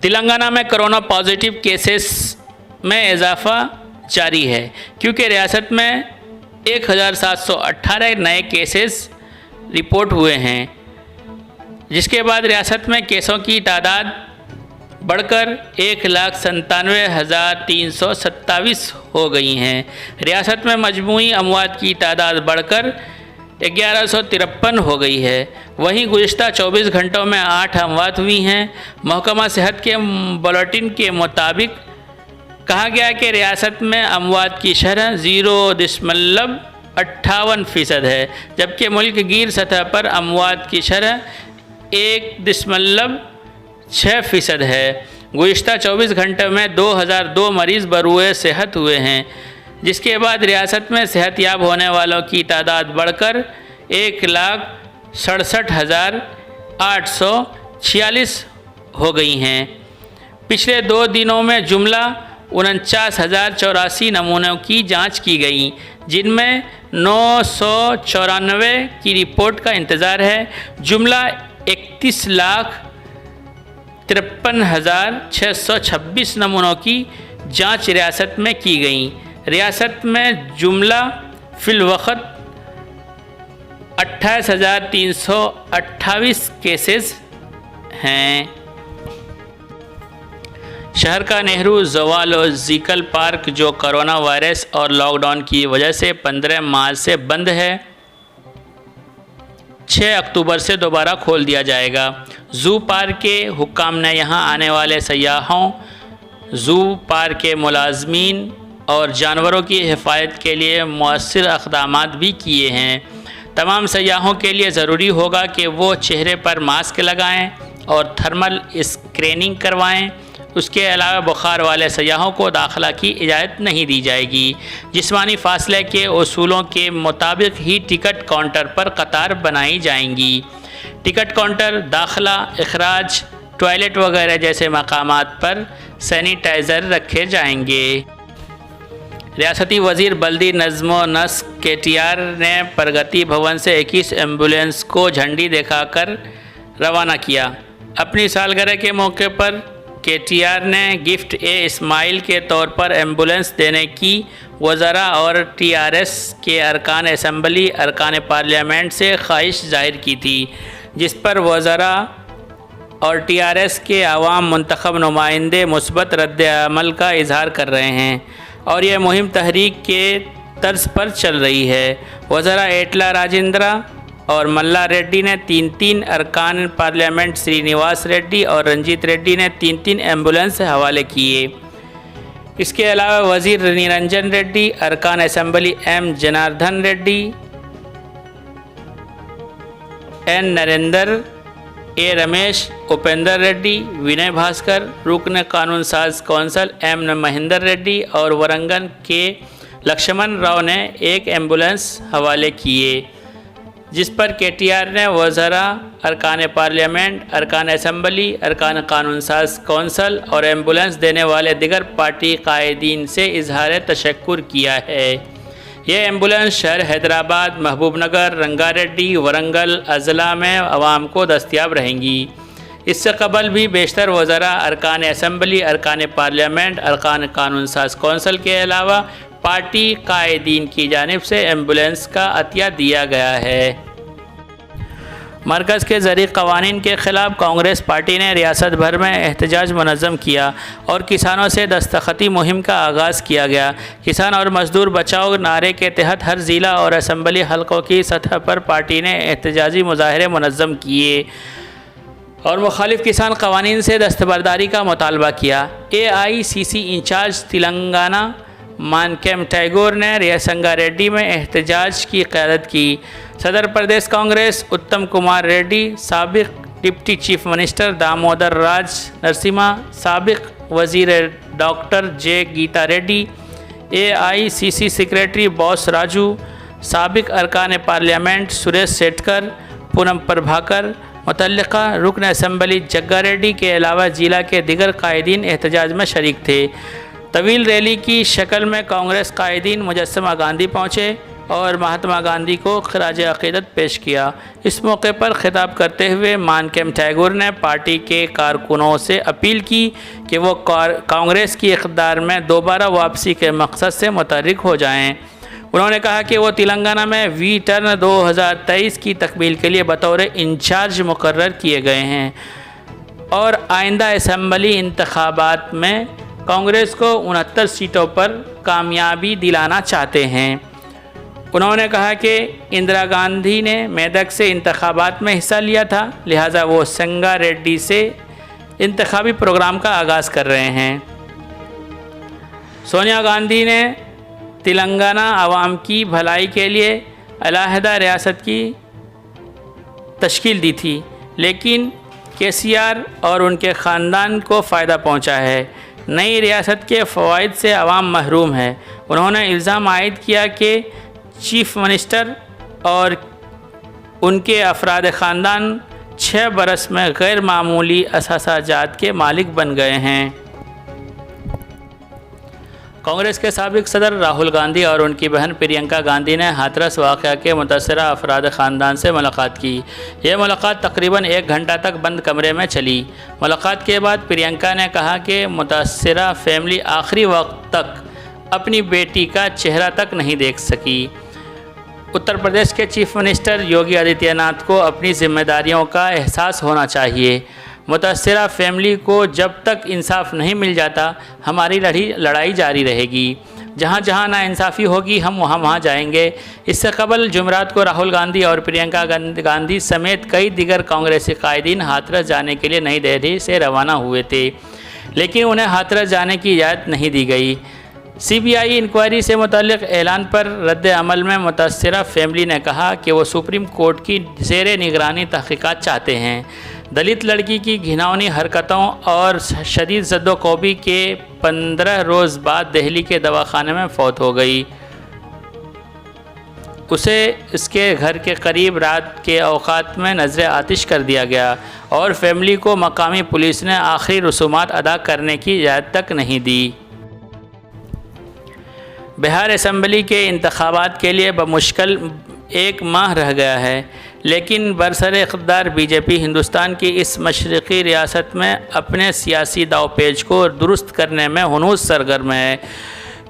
تلنگانہ میں corona positive cases میں اضافہ جاری ہے کیونکہ ریاست میں 1718 نئے کیسز رپورٹ ہوئے ہیں، جس کے بعد ریاست میں کیسوں کی تعداد بڑھ کر 1,97,327 ہو گئی ہیں۔ ریاست میں مجموعی اموات کی تعداد بڑھ کر 1153 ہو گئی ہے۔ وہیں گزشتہ 24 گھنٹوں میں 8 اموات ہوئی ہیں۔ محکمہ صحت کے بلیٹن کے مطابق کہا گیا کہ ریاست میں اموات کی شرح 0.58% ہے، جبکہ ملک گیر سطح پر اموات کی شرح 1.6% ہے۔ گزشتہ 24 گھنٹے میں 2002 مریض بروئے صحت ہوئے ہیں، جس کے بعد ریاست میں صحت یاب ہونے والوں کی تعداد بڑھ کر 1,67,846 ہو گئی ہیں۔ پچھلے 2 دنوں میں جملہ 49,084 نمونوں کی جانچ کی گئی، جن میں 994 کی رپورٹ کا انتظار ہے۔ جملہ 31,53,626 نمونوں کی جانچ ریاست میں کی گئی۔ ریاست میں جملہ فی الوقت 28,328 کیسز ہیں۔ شہر کا نہرو زوالوجیکل پارک جو کرونا وائرس اور لاک ڈاؤن کی وجہ سے 15 مارچ سے بند ہے، 6 اکتوبر سے دوبارہ کھول دیا جائے گا۔ زو پارک کے حکام نے یہاں آنے والے سیاحوں، زو پارک کے ملازمین اور جانوروں کی حفاظت کے لیے مؤثر اقدامات بھی کیے ہیں۔ تمام سیاحوں کے لیے ضروری ہوگا کہ وہ چہرے پر ماسک لگائیں اور تھرمل اسکریننگ کروائیں۔ اس کے علاوہ بخار والے سیاحوں کو داخلہ کی اجازت نہیں دی جائے گی۔ جسمانی فاصلے کے اصولوں کے مطابق ہی ٹکٹ کاؤنٹر پر قطار بنائی جائیں گی۔ ٹکٹ کاؤنٹر، داخلہ، اخراج، ٹوائلٹ وغیرہ جیسے مقامات پر سینیٹائزر رکھے جائیں گے۔ ریاستی وزیر بلدی نظم و نسق KTR نے پرگتی بھون سے 21 ایمبولینس کو جھنڈی دکھا کر روانہ کیا۔ اپنی سالگرہ کے موقع پر KTR نے گفٹ اسمائل کے طور پر ایمبولینس دینے کی وزراء اور TRS کے ارکان اسمبلی، ارکان پارلیمنٹ سے خواہش ظاہر کی تھی، جس پر وزراء اور TRS کے عوام منتخب نمائندے مثبت رد عمل کا اظہار کر رہے ہیں اور یہ مہم تحریک کے طرز پر چل رہی ہے۔ وزراء ایٹلا راجندرا اور ملا ریڈی نے 3 ارکان پارلیمنٹ سری نواس ریڈی اور رنجیت ریڈی نے 3 ایمبولینس حوالے کیے۔ اس کے علاوہ وزیر نرنجن ریڈی، ارکان اسمبلی M Janardhan Reddy, N Narender, A Ramesh, Upender Reddy, Vinay Bhaskar, رکن قانون ساز کونسل M مہندر ریڈی اور ورنگل کے لکشمن راؤ نے 1 ایمبولینس حوالے کیے، جس پر KTR نے وزراء، ارکان پارلیمنٹ، ارکان اسمبلی، ارکان قانون ساز کونسل اور ایمبولینس دینے والے دیگر پارٹی قائدین سے اظہار تشکر کیا ہے۔ یہ ایمبولینس شہر حیدرآباد، محبوب نگر، رنگا ریڈی، ورنگل اضلاع میں عوام کو دستیاب رہیں گی۔ اس سے قبل بھی بیشتر وزراء، ارکان اسمبلی، ارکان پارلیمنٹ، ارکان قانون ساز کونسل کے علاوہ پارٹی قائدین کی جانب سے ایمبولینس کا عطیہ دیا گیا ہے۔ مرکز کے زرعی قوانین کے خلاف کانگریس پارٹی نے ریاست بھر میں احتجاج منظم کیا اور کسانوں سے دستخطی مہم کا آغاز کیا گیا۔ کسان اور مزدور بچاؤ نعرے کے تحت ہر ضلع اور اسمبلی حلقوں کی سطح پر پارٹی نے احتجاجی مظاہرے منظم کیے اور مخالف کسان قوانین سے دستبرداری کا مطالبہ کیا۔ AICC انچارج تلنگانہ مانکیم ٹیگور نے سنگا ریڈی میں احتجاج کی قیادت کی۔ صدر پردیش کانگریس اتم کمار ریڈی، سابق deputy chief minister Damodar Raj Narasimha, سابق وزیر doctor J Geeta Reddy, AICC secretary Bose Raju, سابق ارکان پارلیمنٹ سریش سیٹکر، پونم پربھاکر، متعلقہ رکن اسمبلی جگا ریڈی کے علاوہ ضلع کے دیگر قائدین احتجاج میں شریک تھے۔ طویل ریلی کی شکل میں کانگریس قائدین مجسمہ گاندھی پہنچے۔ اور مہاتما گاندھی کو خراج عقیدت پیش کیا۔ اس موقع پر خطاب کرتے ہوئے مانکیم ٹیگور نے پارٹی کے کارکنوں سے اپیل کی کہ وہ کانگریس کی اقتدار میں دوبارہ واپسی کے مقصد سے متحرک ہو جائیں۔ انہوں نے کہا کہ وہ تلنگانہ میں وی ٹرن 2023 کی تکمیل کے لیے بطور انچارج مقرر کیے گئے ہیں اور آئندہ اسمبلی انتخابات میں کانگریس کو 69 سیٹوں پر کامیابی دلانا چاہتے ہیں۔ انہوں نے کہا کہ اندرا گاندھی نے میدک سے انتخابات میں حصہ لیا تھا، لہٰذا وہ سنگا ریڈی سے انتخابی پروگرام کا آغاز کر رہے ہیں۔ سونیا گاندھی نے تلنگانہ عوام کی بھلائی کے لیے علیحدہ ریاست کی تشکیل دی تھی، لیکن کے سی آر اور ان کے خاندان کو فائدہ پہنچا ہے۔ نئی ریاست کے فوائد سے عوام محروم ہے۔ انہوں نے الزام عائد کیا کہ چیف منسٹر اور ان کے افراد خاندان 6 برس میں غیر معمولی اثاثہ جات کے مالک بن گئے ہیں۔ کانگریس کے سابق صدر راہل گاندھی اور ان کی بہن پرینکا گاندھی نے ہاتھرس واقعہ کے متاثرہ افراد خاندان سے ملاقات کی۔ یہ ملاقات تقریباً 1 گھنٹہ تک بند کمرے میں چلی۔ ملاقات کے بعد پرینکا نے کہا کہ متاثرہ فیملی آخری وقت تک اپنی بیٹی کا چہرہ تک نہیں دیکھ سکی۔ اتر پردیش کے چیف منسٹر یوگی آدتیہ ناتھ کو اپنی ذمہ داریوں کا احساس ہونا چاہیے۔ متاثرہ فیملی کو جب تک انصاف نہیں مل جاتا، ہماری لڑائی جاری رہے گی۔ جہاں جہاں ناانصافی ہوگی ہم وہاں جائیں گے۔ اس سے قبل جمعرات کو راہل گاندھی اور پرینکا گاندھی سمیت کئی دیگر کانگریسی قائدین ہاتھرس جانے کے لیے نئی دہلی سے روانہ ہوئے تھے، لیکن انہیں ہاتھرس جانے کی اجازت نہیں دی گئی۔ سی بی آئی انکوائری سے متعلق اعلان پر رد عمل میں متاثرہ فیملی نے کہا کہ وہ سپریم کورٹ کی زیر نگرانی تحقیقات چاہتے ہیں۔ دلت لڑکی کی گھناؤنی حرکتوں اور شدید زدوکوبی کے 15 روز بعد دہلی کے دواخانے میں فوت ہو گئی۔ اسے اس کے گھر کے قریب رات کے اوقات میں نذر آتش کر دیا گیا اور فیملی کو مقامی پولیس نے آخری رسومات ادا کرنے کی اجازت تک نہیں دی۔ بہار اسمبلی کے انتخابات کے لیے بمشکل 1 ماہ رہ گیا ہے، لیکن برسر اقتدار بی جے پی ہندوستان کی اس مشرقی ریاست میں اپنے سیاسی داؤ پیچ کو درست کرنے میں ہنوز سرگرم ہے،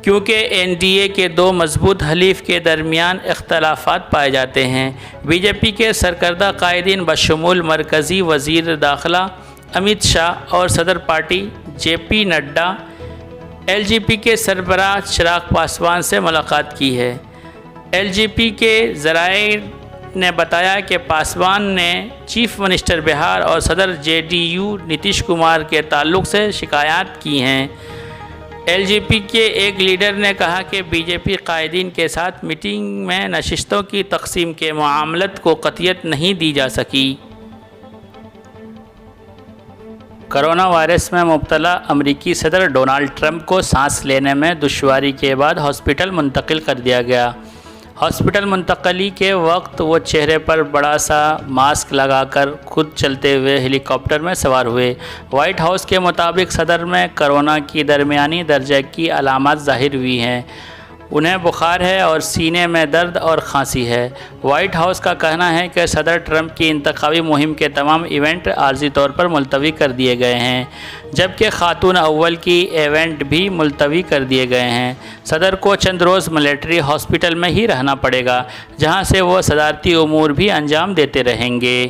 کیونکہ این ڈی اے کے 2 مضبوط حلیف کے درمیان اختلافات پائے جاتے ہیں۔ بی جے پی کے سرکردہ قائدین بشمول مرکزی وزیر داخلہ امیت شاہ اور صدر پارٹی جے پی نڈا ایل جے پی کے سربراہ چراغ پاسوان سے ملاقات کی ہے۔ ایل جے پی کے ذرائع نے بتایا کہ پاسوان نے چیف منسٹر بہار اور صدر J D you Nitish Kumar کے تعلق سے شکایات کی ہیں۔ ایل جے پی کے ایک لیڈر نے کہا کہ بی جے پی قائدین کے ساتھ میٹنگ میں نشستوں کی تقسیم کے معاملت کو قطعیت نہیں دی جا سکی۔ کرونا وائرس میں مبتلا امریکی صدر ڈونلڈ ٹرمپ کو سانس لینے میں دشواری کے بعد ہاسپٹل منتقل کر دیا گیا۔ ہاسپٹل منتقلی کے وقت وہ چہرے پر بڑا سا ماسک لگا کر خود چلتے ہوئے ہیلی کاپٹر میں سوار ہوئے۔ وائٹ ہاؤس کے مطابق صدر میں کرونا کی درمیانی درجے کی علامات ظاہر ہوئی ہیں۔ انہیں بخار ہے اور سینے میں درد اور کھانسی ہے۔ وائٹ ہاؤس کا کہنا ہے کہ صدر ٹرمپ کی انتخابی مہم کے تمام ایونٹ عارضی طور پر ملتوی کر دیے گئے ہیں، جبکہ خاتون اول کی ایونٹ بھی ملتوی کر دیے گئے ہیں۔ صدر کو چند روز ملٹری ہاسپٹل میں ہی رہنا پڑے گا، جہاں سے وہ صدارتی امور بھی انجام دیتے رہیں گے۔